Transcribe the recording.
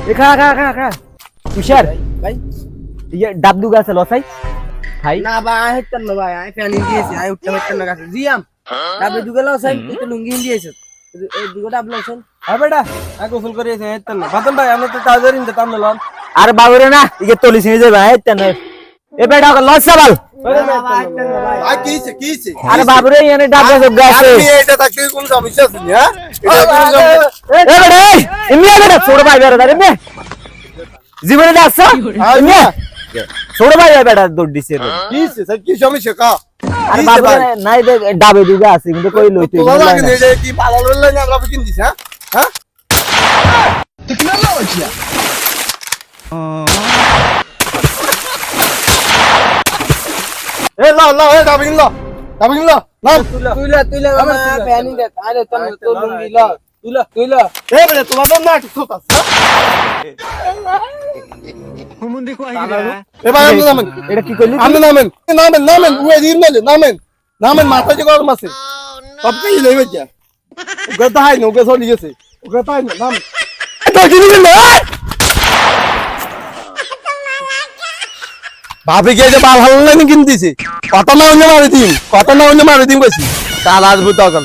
খা খা খা খা তুষার ভাই ইয়ে ডাব দুগা আছে লসাই ভাই না ভাই আই হেতন না ভাই আই ফ্যান দিয়েছি আই উঠতে হেতন না গাছে জিয়াম ডাবে দুগেলা সাইন তুই লুঙ্গি দিয়েছিস এই দুগো ডাব লছেন হ্যাঁ বেটা আই গোসল করিয়েছে হেতেন না বাদন ভাই আমরা তো তাজরিন দিতাম না লন আর বাবুরে না ইকে তলি সিনে যাবে ভাই তেন এ বেটা লসা বাল ভাই কিছে আরে বাবুরে এনে ডাব দুগা আছে আমি এটা থাকতে কোন সমস্যা আছে হ্যাঁ এটা কোন সমস্যা এ বেটা এমনি বেটা ছোট ভাই বেটা এমনি জীবনে যাচ্ছ এমনি ছোট ভাই বেটা দৌড় দিছে কিছে স্যার কি সমস্যা কা আরে বাবুরে নাই দেখ ডাবে দুগা আছে কিন্তু কই লইতে তোলা লাগে না এটা কি পালা লইলে না আমরা কিন দিছ হ্যাঁ হ্যাঁ এ লা এ দাবিন লা নাম তুইলা মামা ফ্যান দে আরে তন তো লুঙ্গি ল তুইলা এ বেটা তোলা তো না ঠিক কথা এ ভাই আপনি নামেন এটা কি কইলি আপনি নামেন উয়ে দিন নামেন মাথা যে গরম আছে সব কি লইবে যা ওকে তাই না ওকে চলে গেছে ওকে তাই না নাম তো কি দিবেন না ভাবি কে যে বাল হাল না কিনতেছি কত না অন্য মারি দিন কইছি কাল আসবো তখন